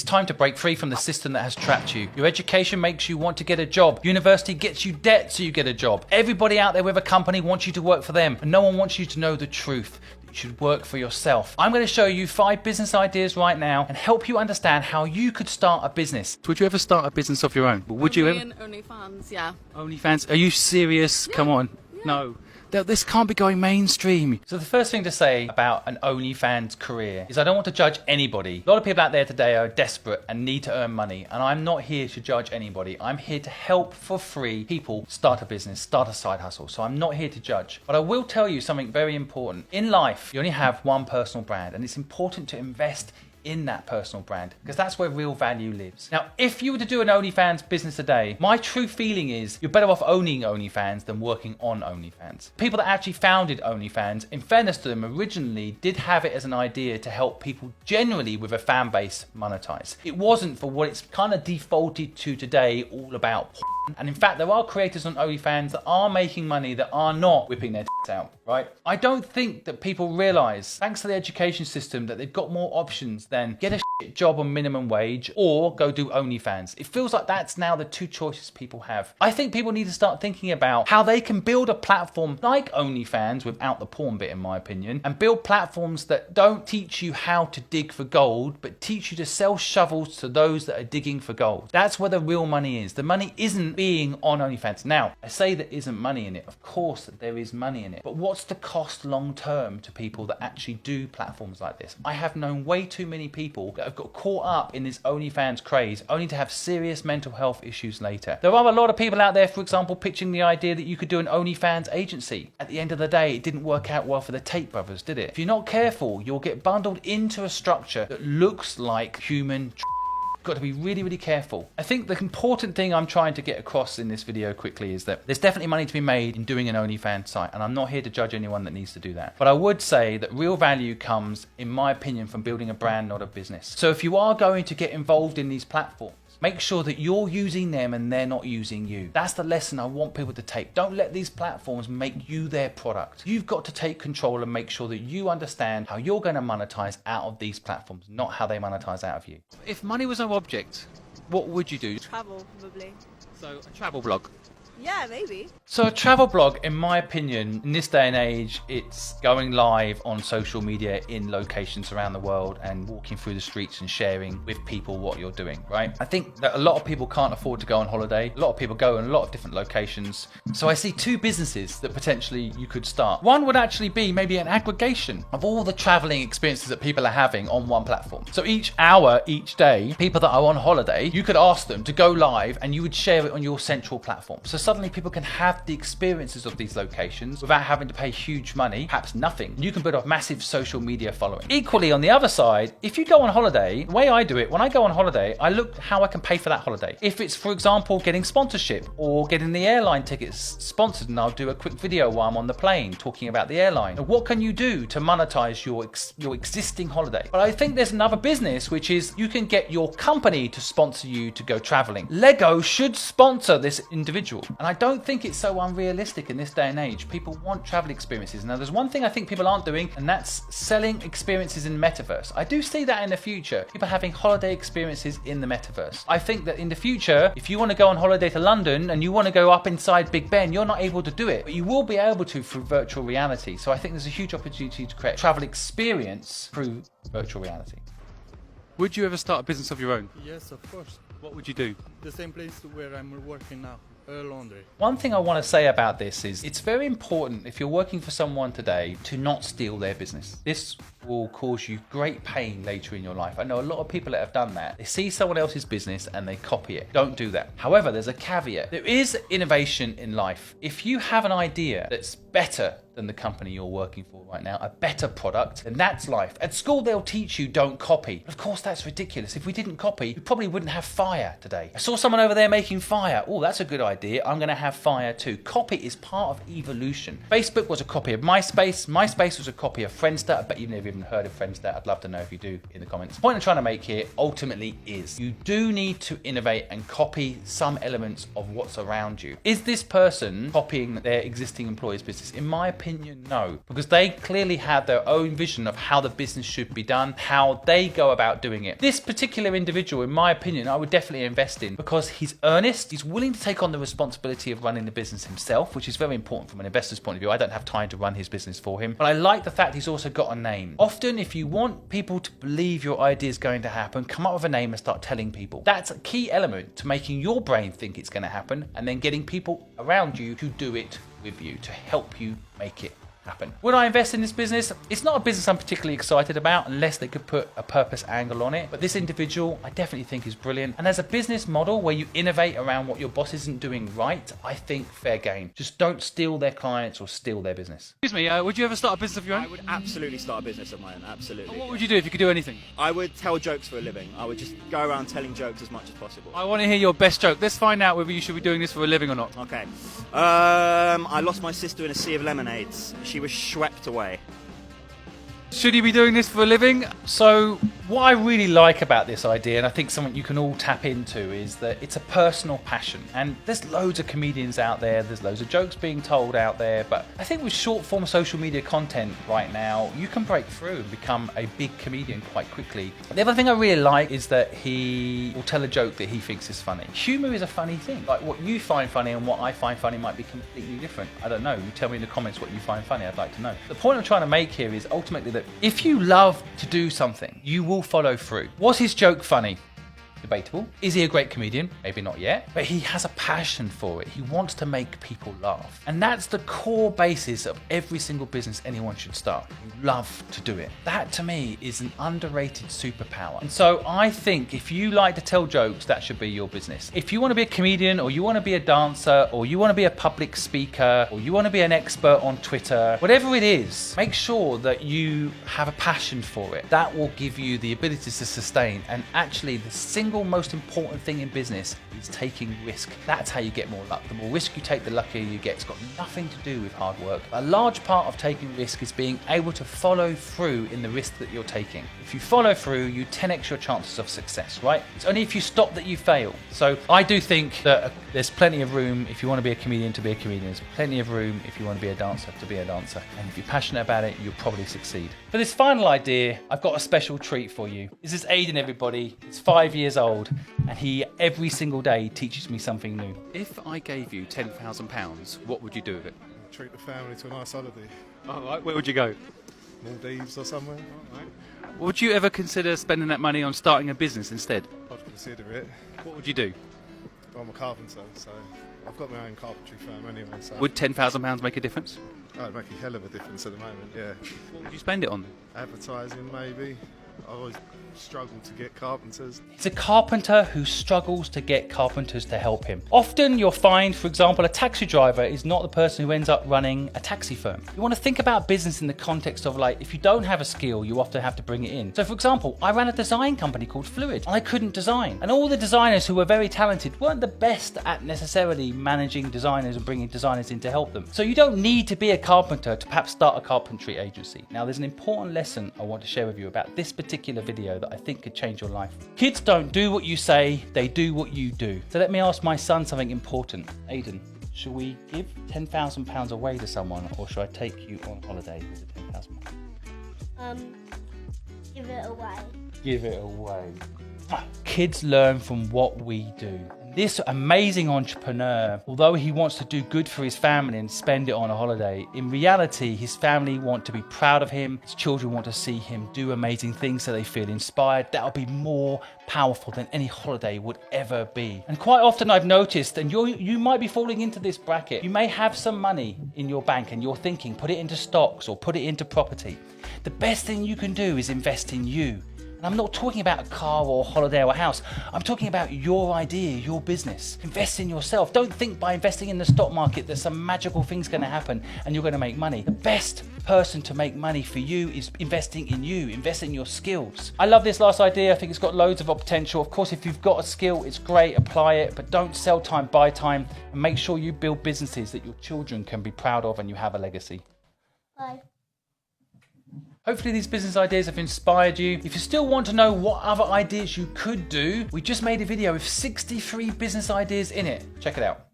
time to break free from the system that has trapped you. Your education makes you want to get a job. University gets you debt so you get a job. Everybody out there with a company wants you to work for them, and no one wants you to know the truth. You should work for yourself. I'm going to show you 5 business ideas right now and help you understand how you could start a business. Would you ever start a business of your own? Would you ever? OnlyFans, yeah. OnlyFans? Are you serious? Yeah. Come on. Yeah. No. This can't be going mainstream. So the first thing to say about an OnlyFans career is I don't want to judge anybody. A lot of people out there today are desperate and need to earn money, and I'm not here to judge anybody. I'm here to help for free people start a business, start a side hustle. So I'm not here to judge. But I will tell you something very important. In life, you only have one personal brand, and it's important to invest in that personal brand, because that's where real value lives. Now, if you were to do an OnlyFans business today, my true feeling is you're better off owning OnlyFans than working on OnlyFans. People that actually founded OnlyFans, in fairness to them, originally did have it as an idea to help people generally with a fan base monetize. It wasn't for what it's kind of defaulted to today, all about. And in fact, there are creators on OnlyFans that are making money that are not whipping their out, right? I don't think that people realize, thanks to the education system, that they've got more options than get a shit job on minimum wage or go do OnlyFans. It feels like that's now the 2 choices people have. I think people need to start thinking about how they can build a platform like OnlyFans, without the porn bit in my opinion, and build platforms that don't teach you how to dig for gold, but teach you to sell shovels to those that are digging for gold. That's where the real money is. The money isn't being on OnlyFans. Now, I say there isn't money in it. Of course that there is money in it. But what's the cost long term to people that actually do platforms like this? I have known way too many people that have got caught up in this OnlyFans craze only to have serious mental health issues later. There are a lot of people out there, for example, pitching the idea that you could do an OnlyFans agency. At the end of the day, it didn't work out well for the Tate brothers, did it? If you're not careful, you'll get bundled into a structure that looks like human got to be really, really careful. I think the important thing I'm trying to get across in this video quickly is that there's definitely money to be made in doing an OnlyFans site, and I'm not here to judge anyone that needs to do that. But I would say that real value comes, in my opinion, from building a brand, not a business. So if you are going to get involved in these platforms, make sure that you're using them and they're not using you. That's the lesson I want people to take. Don't let these platforms make you their product. You've got to take control and make sure that you understand how you're going to monetize out of these platforms, not how they monetize out of you. If money was no object, what would you do? Travel, probably. So a travel blog. Yeah, maybe. So a travel blog, in my opinion, in this day and age, it's going live on social media in locations around the world and walking through the streets and sharing with people what you're doing, right? I think that a lot of people can't afford to go on holiday. A lot of people go in a lot of different locations. So I see 2 businesses that potentially you could start. One would actually be maybe an aggregation of all the traveling experiences that people are having on one platform. So each hour, each day, people that are on holiday, you could ask them to go live and you would share it on your central platform. So suddenly people can have the experiences of these locations without having to pay huge money, perhaps nothing. You can build a massive social media following. Equally, on the other side, if you go on holiday, the way I do it, when I go on holiday, I look how I can pay for that holiday. If it's, for example, getting sponsorship or getting the airline tickets sponsored, and I'll do a quick video while I'm on the plane talking about the airline. Now, what can you do to monetize your existing holiday? But I think there's another business, which is you can get your company to sponsor you to go traveling. Lego should sponsor this individual. And I don't think it's so unrealistic in this day and age. People want travel experiences. Now, there's one thing I think people aren't doing, and that's selling experiences in metaverse. I do see that in the future, people having holiday experiences in the metaverse. I think that in the future, if you want to go on holiday to London and you want to go up inside Big Ben, you're not able to do it, but you will be able to through virtual reality. So I think there's a huge opportunity to create travel experience through virtual reality. Would you ever start a business of your own? Yes, of course. What would you do? The same place where I'm working now. Laundry. One thing I want to say about this is it's very important, if you're working for someone today, to not steal their business. This will cause you great pain later in your life. I know a lot of people that have done that. They see someone else's business and they copy it. Don't do that. However, there's a caveat. There is innovation in life. If you have an idea that's better than the company you're working for right now, a better product, then that's life. At school, they'll teach you don't copy. Of course, that's ridiculous. If we didn't copy, we probably wouldn't have fire today. I saw someone over there making fire. Oh, that's a good idea. I'm going to have fire too. Copy is part of evolution. Facebook was a copy of MySpace. MySpace was a copy of Friendster. I bet you've never even heard of Friendster. I'd love to know if you do in the comments. The point I'm trying to make here ultimately is you do need to innovate and copy some elements of what's around you. Is this person copying their existing employer's business? In my opinion, opinion, no. Because they clearly have their own vision of how the business should be done, how they go about doing it. This particular individual, in my opinion, I would definitely invest in because he's earnest, he's willing to take on the responsibility of running the business himself, which is very important from an investor's point of view. I don't have time to run his business for him. But I like the fact he's also got a name. Often, if you want people to believe your idea is going to happen, come up with a name and start telling people. That's a key element to making your brain think it's going to happen and then getting people around you to do it with you, to help you make it happen. Would I invest in this business? It's not a business I'm particularly excited about unless they could put a purpose angle on it. But this individual, I definitely think is brilliant. And as a business model where you innovate around what your boss isn't doing right, I think fair game. Just don't steal their clients or steal their business. Excuse me, would you ever start a business of your own? I would absolutely start a business of my own, absolutely. What would you do if you could do anything? I would tell jokes for a living. I would just go around telling jokes as much as possible. I want to hear your best joke. Let's find out whether you should be doing this for a living or not. Okay. I lost my sister in a sea of lemonades. She was swept away. Should you be doing this for a living? So what I really like about this idea, and I think something you can all tap into, is that it's a personal passion. And there's loads of comedians out there, there's loads of jokes being told out there, but I think with short form social media content right now, you can break through and become a big comedian quite quickly. The other thing I really like is that he will tell a joke that he thinks is funny. Humor is a funny thing. Like what you find funny and what I find funny might be completely different. I don't know. You tell me in the comments what you find funny, I'd like to know. The point I'm trying to make here is ultimately that if you love to do something, you will follow through. Was his joke funny? Debatable. Is he a great comedian? Maybe not yet, but he has a passion for it. He wants to make people laugh. And that's the core basis of every single business anyone should start. You love to do it. That to me is an underrated superpower. And so I think if you like to tell jokes, that should be your business. If you want to be a comedian or you want to be a dancer or you want to be a public speaker or you want to be an expert on Twitter, whatever it is, make sure that you have a passion for it. That will give you the ability to sustain. And actually the single most important thing in business is taking risk. That's how you get more luck. The more risk you take, the luckier you get. It's got nothing to do with hard work. A large part of taking risk is being able to follow through in the risk that you're taking. If you follow through, you 10x your chances of success, right? It's only if you stop that you fail. So I do think that there's plenty of room if you want to be a comedian to be a comedian. There's plenty of room if you want to be a dancer to be a dancer. And if you're passionate about it, you'll probably succeed. For this final idea, I've got a special treat for you. This is Aiden, everybody. He's 5 years old and he every single day teaches me something new. If I gave you £10,000, what would you do with it? Treat the family to a nice holiday. All right, where would you go? Maldives or somewhere. Would you ever consider spending that money on starting a business instead? I'd consider it. What would you do? I'm a carpenter, so I've got my own carpentry firm anyway. So Would £10,000 make a difference? that'd make a hell of a difference at the moment. Yeah, What would you spend it on? advertising maybe. I always struggle to get carpenters. He's a carpenter who struggles to get carpenters to help him. Often you'll find, for example, a taxi driver is not the person who ends up running a taxi firm. You want to think about business in the context of like, if you don't have a skill, you often have to bring it in. So for example, I ran a design company called Fluid and I couldn't design. And all the designers who were very talented weren't the best at necessarily managing designers and bringing designers in to help them. So you don't need to be a carpenter to perhaps start a carpentry agency. Now there's an important lesson I want to share with you about this particular video that I think could change your life. Kids don't do what you say, they do what you do. So let me ask my son something important. Aiden, should we give £10,000 away to someone or should I take you on holiday with the £10,000? Give it away. Give it away. Kids learn from what we do. This amazing entrepreneur, although he wants to do good for his family and spend it on a holiday, in reality, his family want to be proud of him. His children want to see him do amazing things so they feel inspired. That'll be more powerful than any holiday would ever be. And quite often I've noticed, and you might be falling into this bracket, you may have some money in your bank and you're thinking, put it into stocks or put it into property. The best thing you can do is invest in you. And I'm not talking about a car or a holiday or a house. I'm talking about your idea, your business. Invest in yourself. Don't think by investing in the stock market that some magical thing's going to happen and you're going to make money. The best person to make money for you is investing in you, invest in your skills. I love this last idea. I think it's got loads of potential. Of course, if you've got a skill, it's great, apply it, but don't sell time, buy time, and make sure you build businesses that your children can be proud of and you have a legacy. Bye. Hopefully these business ideas have inspired you. If you still want to know what other ideas you could do, we just made a video with 63 business ideas in it. Check it out.